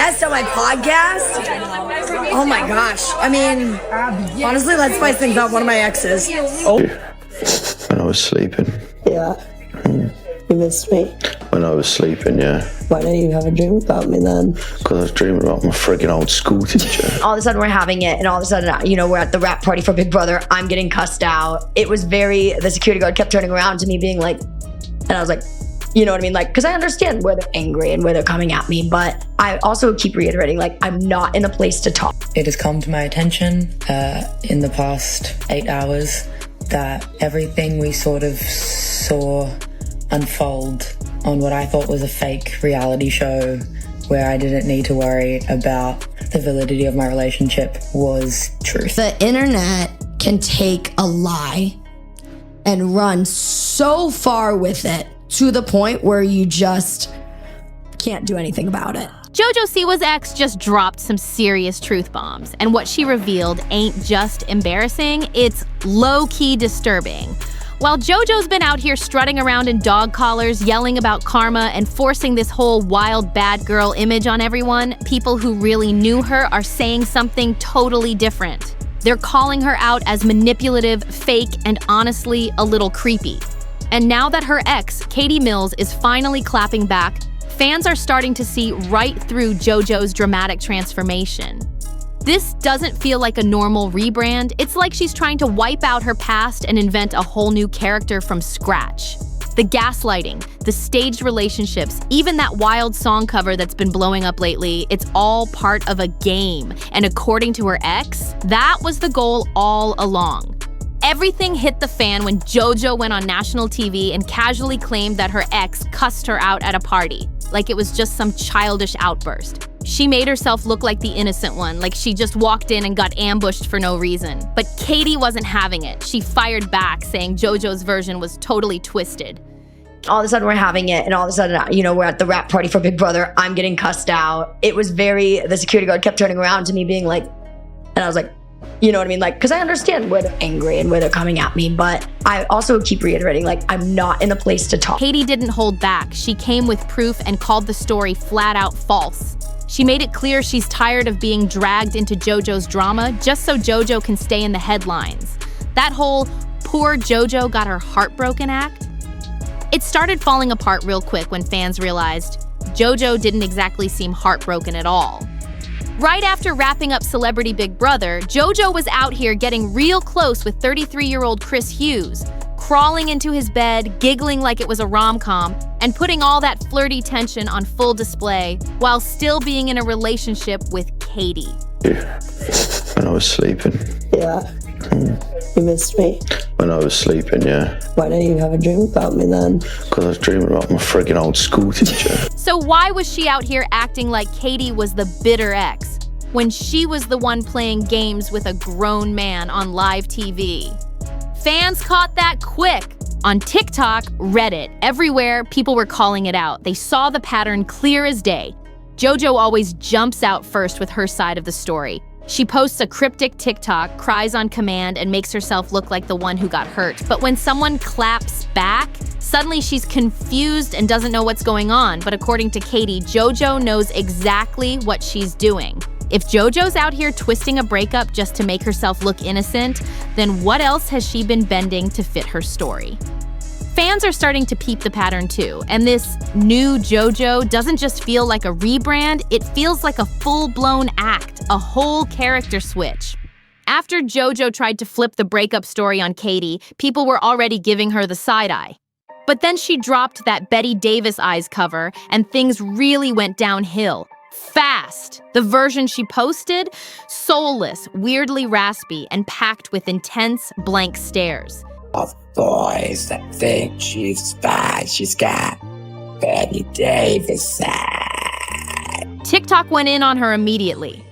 guest on my podcast? Oh my gosh. I mean, honestly, let's spice things up. One of my exes. Oh. When I was sleeping. Yeah. You missed me. When I was sleeping, yeah. Why don't you have a dream about me then? Because I was dreaming about my friggin' old school teacher. All of a sudden we're having it, and all of a sudden, you know, we're at the rap party for Big Brother. I'm getting cussed out. It was the security guard kept turning around to me being like, and I was like, you know what I mean? Like, because I understand where they're angry and where they're coming at me, but I also keep reiterating, like, I'm not in a place to talk. It has come to my attention in the past 8 hours that everything we sort of saw unfold on what I thought was a fake reality show where I didn't need to worry about the validity of my relationship was truth. The internet can take a lie and run so far with it to the point where you just can't do anything about it. JoJo Siwa's ex just dropped some serious truth bombs, and what she revealed ain't just embarrassing, it's low-key disturbing. While JoJo's been out here strutting around in dog collars, yelling about karma, and forcing this whole wild bad girl image on everyone, people who really knew her are saying something totally different. They're calling her out as manipulative, fake, and honestly, a little creepy. And now that her ex, Katie Mills, is finally clapping back, fans are starting to see right through JoJo's dramatic transformation. This doesn't feel like a normal rebrand. It's like she's trying to wipe out her past and invent a whole new character from scratch. The gaslighting, the staged relationships, even that wild song cover that's been blowing up lately, it's all part of a game. And according to her ex, that was the goal all along. Everything hit the fan when JoJo went on national TV and casually claimed that her ex cussed her out at a party, like it was just some childish outburst. She made herself look like the innocent one, like she just walked in and got ambushed for no reason. But Katie wasn't having it. She fired back, saying JoJo's version was totally twisted. All of a sudden we're having it, and all of a sudden, you know, we're at the rap party for Big Brother. I'm getting cussed out. It was the security guard kept turning around to me being like, and I was like, you know what I mean? Like, because I understand where they're angry and where they're coming at me, but I also keep reiterating, like, I'm not in a place to talk. Katie didn't hold back. She came with proof and called the story flat out false. She made it clear she's tired of being dragged into JoJo's drama just so JoJo can stay in the headlines. That whole poor JoJo got her heartbroken act. It started falling apart real quick when fans realized JoJo didn't exactly seem heartbroken at all. Right after wrapping up Celebrity Big Brother, JoJo was out here getting real close with 33-year-old Chris Hughes, crawling into his bed, giggling like it was a rom-com, and putting all that flirty tension on full display while still being in a relationship with Katie. When I was sleeping. Yeah. You missed me. When I was sleeping, yeah. Why don't you have a dream about me then? Because I was dreaming about my friggin' old school teacher. So why was she out here acting like Katie was the bitter ex when she was the one playing games with a grown man on live TV? Fans caught that quick. On TikTok, Reddit, everywhere, people were calling it out. They saw the pattern clear as day. JoJo always jumps out first with her side of the story. She posts a cryptic TikTok, cries on command, and makes herself look like the one who got hurt. But when someone claps back, suddenly she's confused and doesn't know what's going on. But according to Katie, JoJo knows exactly what she's doing. If JoJo's out here twisting a breakup just to make herself look innocent, then what else has she been bending to fit her story? Fans are starting to peep the pattern too, and this new JoJo doesn't just feel like a rebrand, it feels like a full-blown act, a whole character switch. After JoJo tried to flip the breakup story on Katie, people were already giving her the side-eye. But then she dropped that Betty Davis eyes cover, and things really went downhill. Fast. The version she posted? Soulless, weirdly raspy, and packed with intense, blank stares. Of boys that think she's bad, she's got Betty Davis. TikTok went in on her immediately.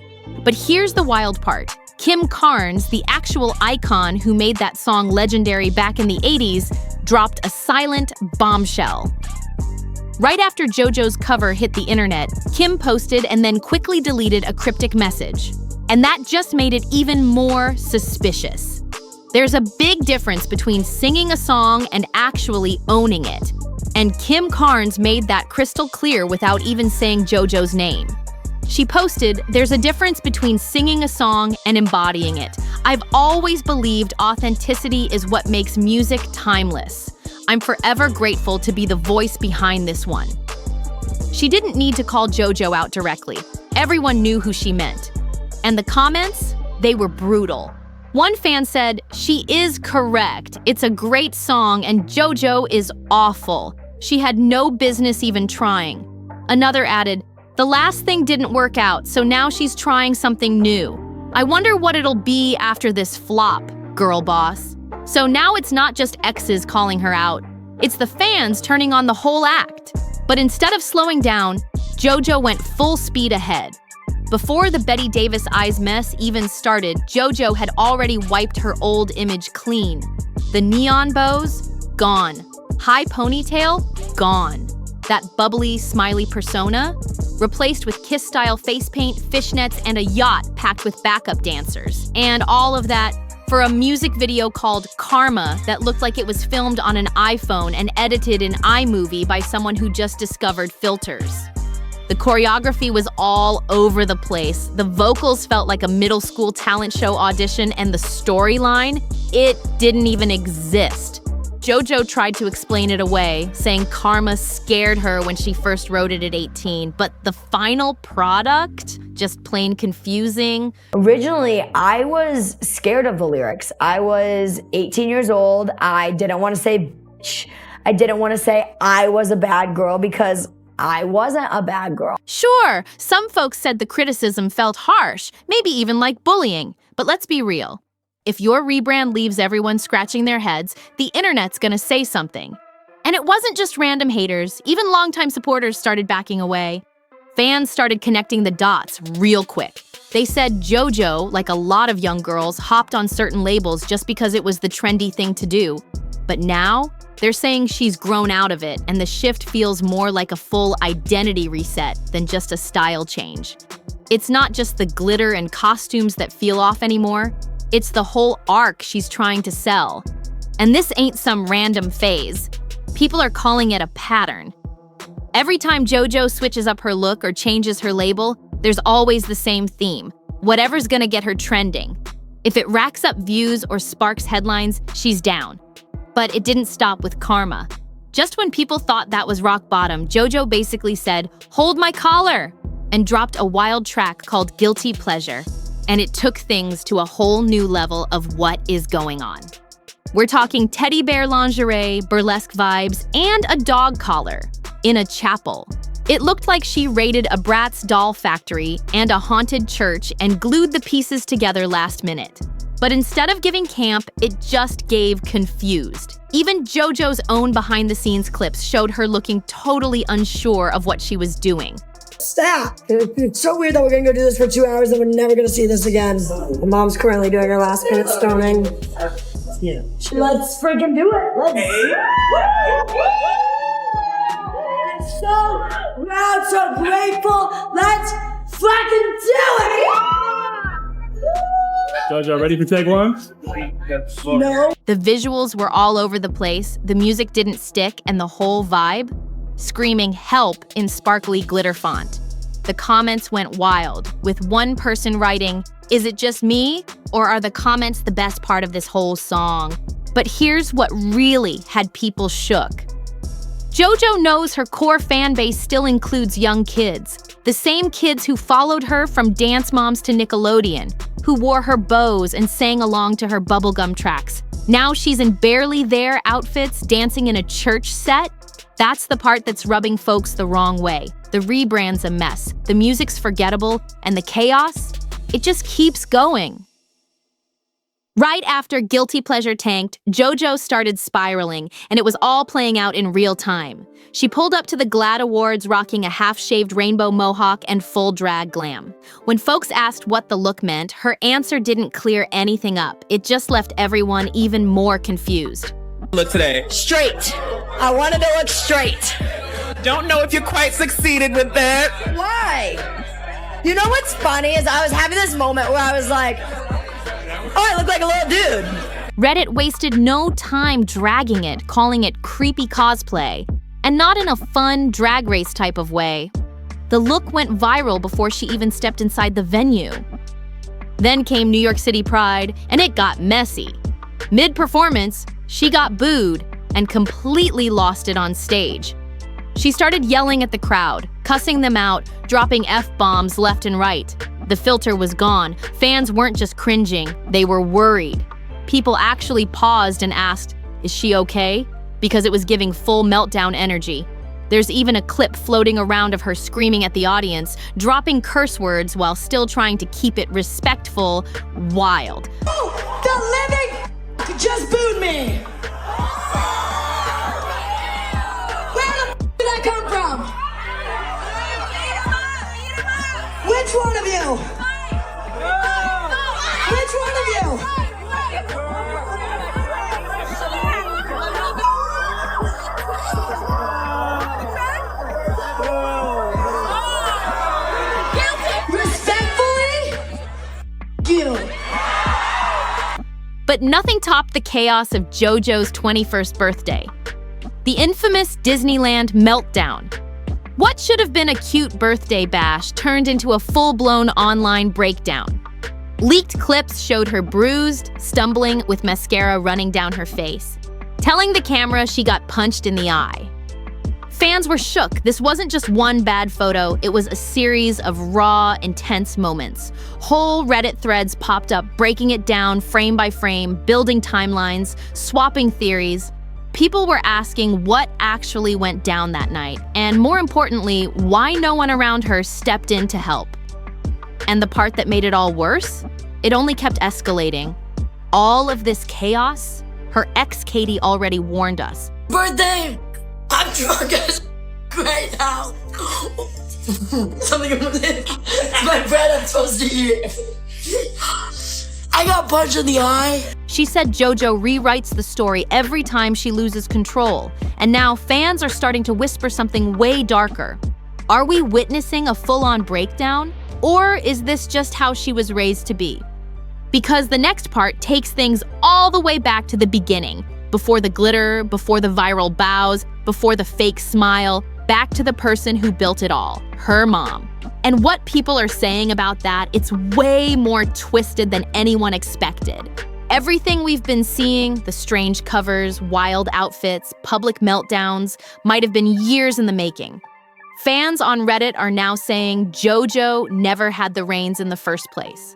But here's the wild part. Kim Carnes, the actual icon who made that song legendary back in the 80s, dropped a silent bombshell. Right after JoJo's cover hit the internet, Kim posted and then quickly deleted a cryptic message. And that just made it even more suspicious. There's a big difference between singing a song and actually owning it. And Kim Carnes made that crystal clear without even saying JoJo's name. She posted, "There's a difference between singing a song and embodying it. I've always believed authenticity is what makes music timeless. I'm forever grateful to be the voice behind this one." She didn't need to call JoJo out directly. Everyone knew who she meant. And the comments? They were brutal. One fan said, "She is correct. It's a great song and JoJo is awful. She had no business even trying." Another added, "The last thing didn't work out, so now she's trying something new. I wonder what it'll be after this flop, girl boss." So now it's not just exes calling her out. It's the fans turning on the whole act. But instead of slowing down, JoJo went full speed ahead. Before the Betty Davis eyes mess even started, JoJo had already wiped her old image clean. The neon bows? Gone. High ponytail? Gone. That bubbly, smiley persona? Replaced with Kiss-style face paint, fishnets, and a yacht packed with backup dancers. And all of that for a music video called Karma that looked like it was filmed on an iPhone and edited in iMovie by someone who just discovered filters. The choreography was all over the place. The vocals felt like a middle school talent show audition, and the storyline, it didn't even exist. JoJo tried to explain it away, saying karma scared her when she first wrote it at 18, but the final product, just plain confusing. Originally, I was scared of the lyrics. I was 18 years old. I didn't want to say bitch. I didn't want to say I was a bad girl because I wasn't a bad girl. Sure, some folks said the criticism felt harsh, maybe even like bullying, but let's be real. If your rebrand leaves everyone scratching their heads, the internet's gonna say something. And it wasn't just random haters, even longtime supporters started backing away. Fans started connecting the dots real quick. They said JoJo, like a lot of young girls, hopped on certain labels just because it was the trendy thing to do. But now, they're saying she's grown out of it, and the shift feels more like a full identity reset than just a style change. It's not just the glitter and costumes that feel off anymore. It's the whole arc she's trying to sell. And this ain't some random phase. People are calling it a pattern. Every time JoJo switches up her look or changes her label, there's always the same theme. Whatever's gonna get her trending. If it racks up views or sparks headlines, she's down. But it didn't stop with Karma. Just when people thought that was rock bottom, JoJo basically said, "Hold my collar," and dropped a wild track called Guilty Pleasure. And it took things to a whole new level of what is going on. We're talking teddy bear lingerie, burlesque vibes, and a dog collar in a chapel. It looked like she raided a Bratz doll factory and a haunted church and glued the pieces together last minute. But instead of giving camp, it just gave confused. Even JoJo's own behind-the-scenes clips showed her looking totally unsure of what she was doing. Stop! It's so weird that we're gonna go do this for 2 hours and we're never gonna see this again. My mom's currently doing her last minute stoning. Yeah. Let's freaking do it! Let's so proud, so grateful. Let's fucking do it! JoJo, ready for take one? No. The visuals were all over the place, the music didn't stick, and the whole vibe? Screaming help in sparkly glitter font. The comments went wild, with one person writing, "Is it just me? Or are the comments the best part of this whole song?" But here's what really had people shook. JoJo knows her core fan base still includes young kids. The same kids who followed her from Dance Moms to Nickelodeon, who wore her bows and sang along to her bubblegum tracks. Now she's in barely there outfits dancing in a church set. That's the part that's rubbing folks the wrong way. The rebrand's a mess, the music's forgettable, and the chaos, it just keeps going. Right after Guilty Pleasure tanked, JoJo started spiraling, and it was all playing out in real time. She pulled up to the GLAAD Awards rocking a half-shaved rainbow mohawk and full drag glam. When folks asked what the look meant, her answer didn't clear anything up. It just left everyone even more confused. Look today. Straight. I wanted to look straight. Don't know if you quite succeeded with that. Why? You know what's funny is I was having this moment where I was like, oh, I look like a little dude. Reddit wasted no time dragging it, calling it creepy cosplay, and not in a fun drag race type of way. The look went viral before she even stepped inside the venue. Then came New York City Pride, and it got messy. Mid-performance, she got booed and completely lost it on stage. She started yelling at the crowd, cussing them out, dropping F-bombs left and right. The filter was gone. Fans weren't just cringing, they were worried. People actually paused and asked, "Is she okay?" Because it was giving full meltdown energy. There's even a clip floating around of her screaming at the audience, dropping curse words while still trying to keep it respectful. Wild. The living just booed me. Where the did that come from? Which one of you? Which one of you? But nothing topped the chaos of JoJo's 21st birthday. The infamous Disneyland meltdown. What should have been a cute birthday bash turned into a full-blown online breakdown. Leaked clips showed her bruised, stumbling with mascara running down her face, telling the camera she got punched in the eye. Fans were shook. This wasn't just one bad photo, it was a series of raw, intense moments. Whole Reddit threads popped up, breaking it down frame by frame, building timelines, swapping theories. People were asking what actually went down that night, and more importantly, why no one around her stepped in to help. And the part that made it all worse? It only kept escalating. All of this chaos, her ex Katie already warned us. Birthday! I'm drunk as right now. Something it's my bread I'm supposed to eat. I got punched in the eye. She said JoJo rewrites the story every time she loses control, and now fans are starting to whisper something way darker. Are we witnessing a full-on breakdown, or is this just how she was raised to be? Because the next part takes things all the way back to the beginning, before the glitter, before the viral bows, before the fake smile, back to the person who built it all, her mom. And what people are saying about that, it's way more twisted than anyone expected. Everything we've been seeing, the strange covers, wild outfits, public meltdowns, might have been years in the making. Fans on Reddit are now saying JoJo never had the reins in the first place.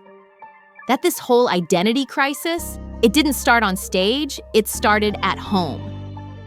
That this whole identity crisis, it didn't start on stage, it started at home.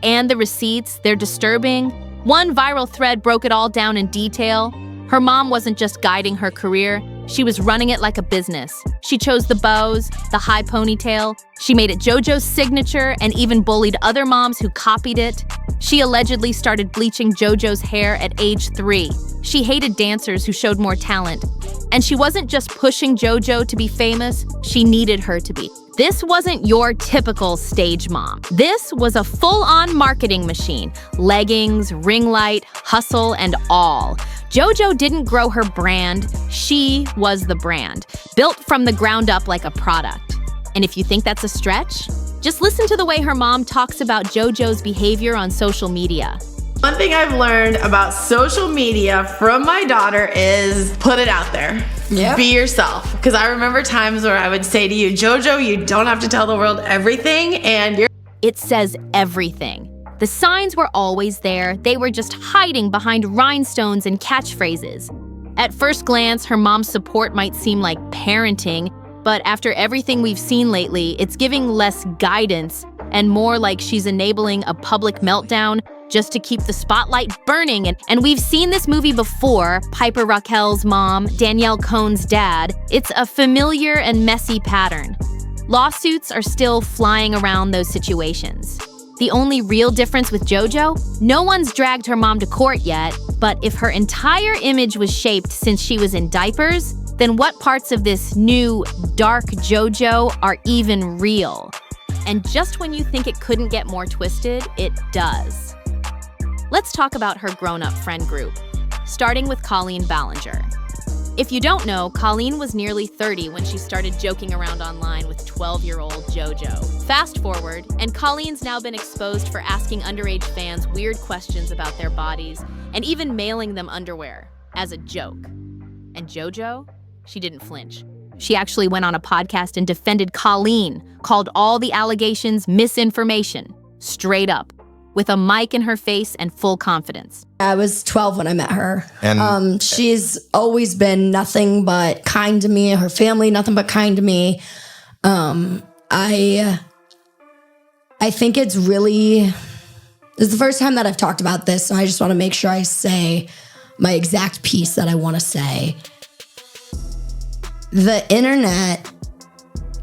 And the receipts, they're disturbing. One viral thread broke it all down in detail. Her mom wasn't just guiding her career, she was running it like a business. She chose the bows, the high ponytail. She made it JoJo's signature and even bullied other moms who copied it. She allegedly started bleaching JoJo's hair at age 3. She hated dancers who showed more talent. And she wasn't just pushing JoJo to be famous, she needed her to be. This wasn't your typical stage mom. This was a full-on marketing machine. Leggings, ring light, hustle, and all. JoJo didn't grow her brand, she was the brand, built from the ground up like a product. And if you think that's a stretch, just listen to the way her mom talks about JoJo's behavior on social media. One thing I've learned about social media from my daughter is put it out there. Yep. Be yourself. Because I remember times where I would say to you, JoJo, you don't have to tell the world everything, and you're... It says everything. The signs were always there, they were just hiding behind rhinestones and catchphrases. At first glance, her mom's support might seem like parenting, but after everything we've seen lately, it's giving less guidance and more like she's enabling a public meltdown just to keep the spotlight burning. And we've seen this movie before, Piper Raquel's mom, Danielle Cohn's dad. It's a familiar and messy pattern. Lawsuits are still flying around those situations. The only real difference with JoJo, no one's dragged her mom to court yet, but if her entire image was shaped since she was in diapers, then what parts of this new, dark JoJo are even real? And just when you think it couldn't get more twisted, it does. Let's talk about her grown-up friend group, starting with Colleen Ballinger. If you don't know, Colleen was nearly 30 when she started joking around online with 12-year-old JoJo. Fast forward, and Colleen's now been exposed for asking underage fans weird questions about their bodies and even mailing them underwear. as a joke. And JoJo, she didn't flinch. She actually went on a podcast and defended Colleen, called all the allegations misinformation, straight up, with a mic in her face and full confidence. I was 12 when I met her. And She's always been nothing but kind to me. Her family, nothing but kind to me. I think it's the first time that I've talked about this, so I just want to make sure I say my exact piece that I want to say. The internet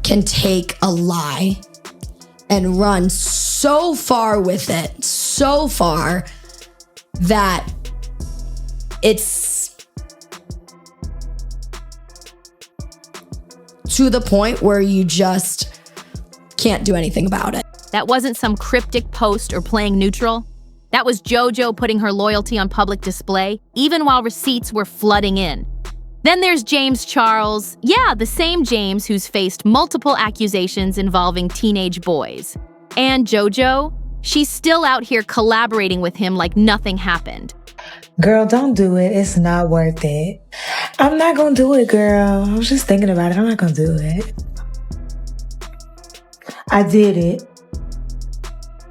can take a lie and run so far with it, so far that it's to the point where you just can't do anything about it. That wasn't some cryptic post or playing neutral. That was JoJo putting her loyalty on public display, even while receipts were flooding in. Then there's James Charles. Yeah, the same James who's faced multiple accusations involving teenage boys. And JoJo, she's still out here collaborating with him like nothing happened. Girl, don't do it. It's not worth it. I'm not gonna do it, girl. I was just thinking about it. I'm not gonna do it. I did it.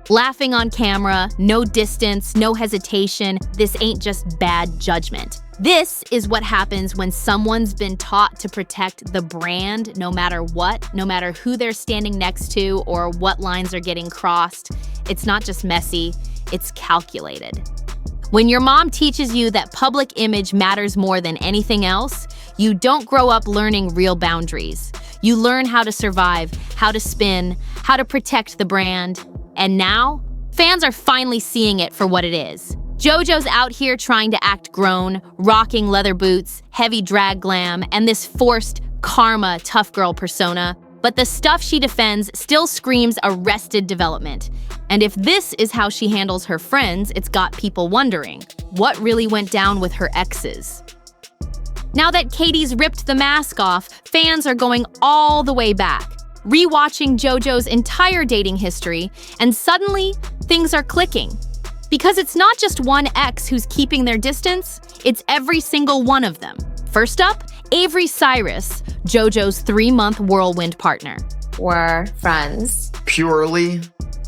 Laughing on camera, no distance, no hesitation. This ain't just bad judgment. This is what happens when someone's been taught to protect the brand no matter what, no matter who they're standing next to or what lines are getting crossed. It's not just messy, it's calculated. When your mom teaches you that public image matters more than anything else, you don't grow up learning real boundaries. You learn how to survive, how to spin, how to protect the brand. And now, fans are finally seeing it for what it is. JoJo's out here trying to act grown, rocking leather boots, heavy drag glam, and this forced karma tough girl persona. But the stuff she defends still screams arrested development. And if this is how she handles her friends, it's got people wondering, what really went down with her exes? Now that Katie's ripped the mask off, fans are going all the way back, rewatching JoJo's entire dating history, and suddenly, things are clicking. Because it's not just one ex who's keeping their distance, it's every single one of them. First up, Avery Cyrus, JoJo's 3-month whirlwind partner. We're friends. Purely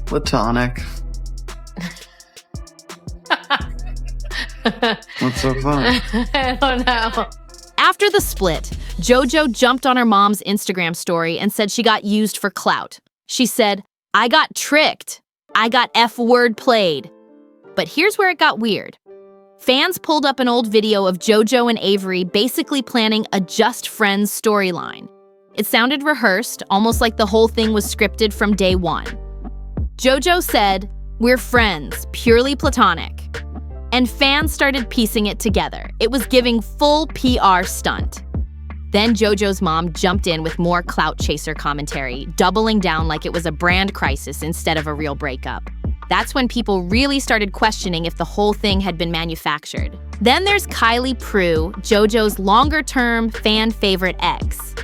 platonic. What's so funny? I don't know. After the split, JoJo jumped on her mom's Instagram story and said she got used for clout. She said, "I got tricked. I got F-word played." But here's where it got weird. Fans pulled up an old video of JoJo and Avery basically planning a Just Friends storyline. It sounded rehearsed, almost like the whole thing was scripted from day one. JoJo said, "We're friends, purely platonic." And fans started piecing it together. It was giving full PR stunt. Then JoJo's mom jumped in with more clout chaser commentary, doubling down like it was a brand crisis instead of a real breakup. That's when people really started questioning if the whole thing had been manufactured. Then there's Kylie Prue, JoJo's longer-term fan favorite ex.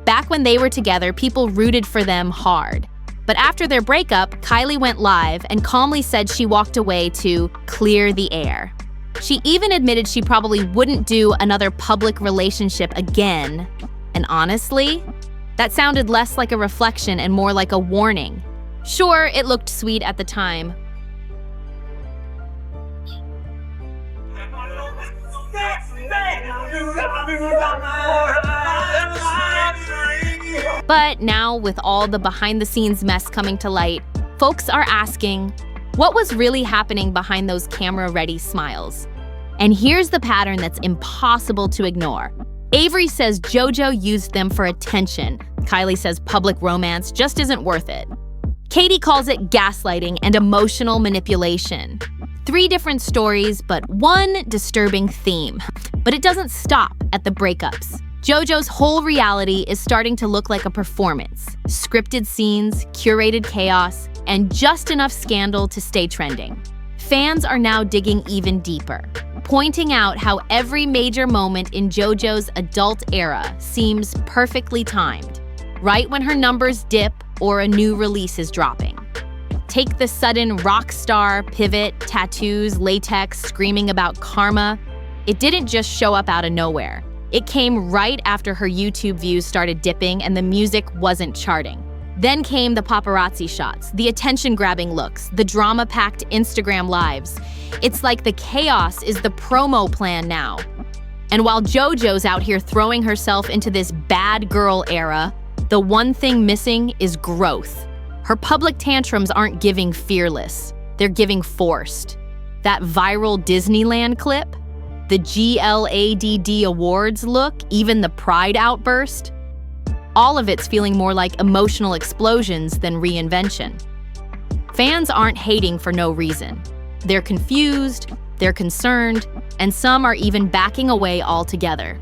Back when they were together, people rooted for them hard. But after their breakup, Kylie went live and calmly said she walked away to clear the air. She even admitted she probably wouldn't do another public relationship again. And honestly, that sounded less like a reflection and more like a warning. Sure, it looked sweet at the time. But now, with all the behind-the-scenes mess coming to light, folks are asking, what was really happening behind those camera-ready smiles? And here's the pattern that's impossible to ignore. Avery says JoJo used them for attention. Kylie says public romance just isn't worth it. Katie calls it gaslighting and emotional manipulation. 3 different stories, but one disturbing theme. But it doesn't stop at the breakups. JoJo's whole reality is starting to look like a performance. Scripted scenes, curated chaos, and just enough scandal to stay trending. Fans are now digging even deeper, pointing out how every major moment in JoJo's adult era seems perfectly timed, right when her numbers dip or a new release is dropping. Take the sudden rock star pivot, tattoos, latex, screaming about karma. it didn't just show up out of nowhere. It came right after her YouTube views started dipping and the music wasn't charting. Then came the paparazzi shots, the attention-grabbing looks, the drama-packed Instagram lives. It's like the chaos is the promo plan now. And while JoJo's out here throwing herself into this bad girl era, the one thing missing is growth. Her public tantrums aren't giving fearless, they're giving forced. That viral Disneyland clip, the GLADD awards look, even the pride outburst, all of it's feeling more like emotional explosions than reinvention. Fans aren't hating for no reason. They're confused, they're concerned, and some are even backing away altogether.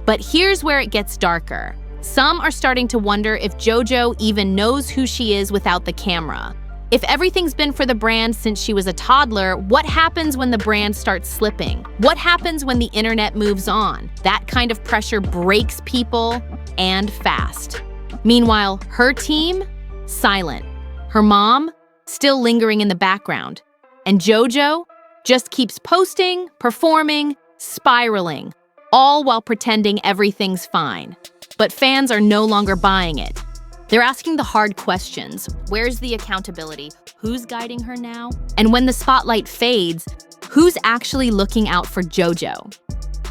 But here's where it gets darker. Some are starting to wonder if JoJo even knows who she is without the camera. If everything's been for the brand since she was a toddler, what happens when the brand starts slipping? What happens when the internet moves on? That kind of pressure breaks people, and fast. Meanwhile, her team? Silent. Her mom? Still lingering in the background. And JoJo? Just keeps posting, performing, spiraling, all while pretending everything's fine. But fans are no longer buying it. They're asking the hard questions. Where's the accountability? Who's guiding her now? And when the spotlight fades, who's actually looking out for JoJo?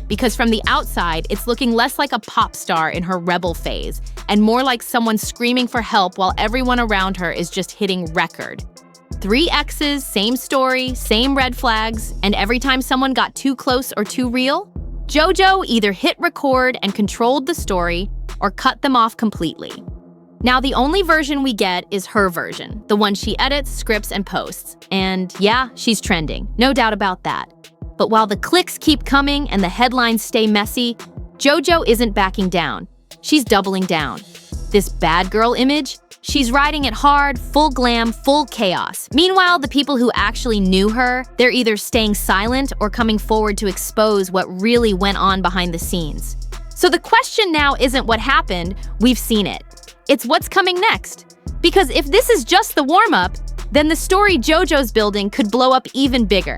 Because from the outside, it's looking less like a pop star in her rebel phase and more like someone screaming for help while everyone around her is just hitting record. 3 exes, same story, same red flags, and every time someone got too close or too real, JoJo either hit record and controlled the story or cut them off completely. Now, the only version we get is her version, the one she edits, scripts, and posts. And yeah, she's trending, no doubt about that. But while the clicks keep coming and the headlines stay messy, JoJo isn't backing down. She's doubling down. This bad girl image, she's riding it hard, full glam, full chaos. Meanwhile, the people who actually knew her, they're either staying silent or coming forward to expose what really went on behind the scenes. So the question now isn't what happened, we've seen it. It's what's coming next. Because if this is just the warm-up, then the story JoJo's building could blow up even bigger.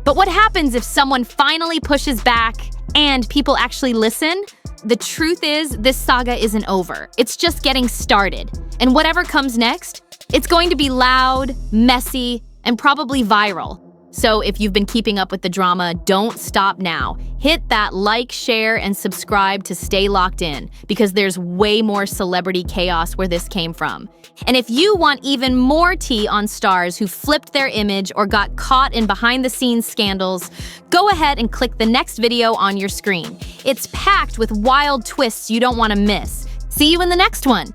But what happens if someone finally pushes back and people actually listen? The truth is, this saga isn't over. It's just getting started. And whatever comes next, it's going to be loud, messy, and probably viral. So if you've been keeping up with the drama, don't stop now. Hit that like, share, and subscribe to stay locked in, because there's way more celebrity chaos where this came from. And if you want even more tea on stars who flipped their image or got caught in behind-the-scenes scandals, go ahead and click the next video on your screen. It's packed with wild twists you don't want to miss. See you in the next one.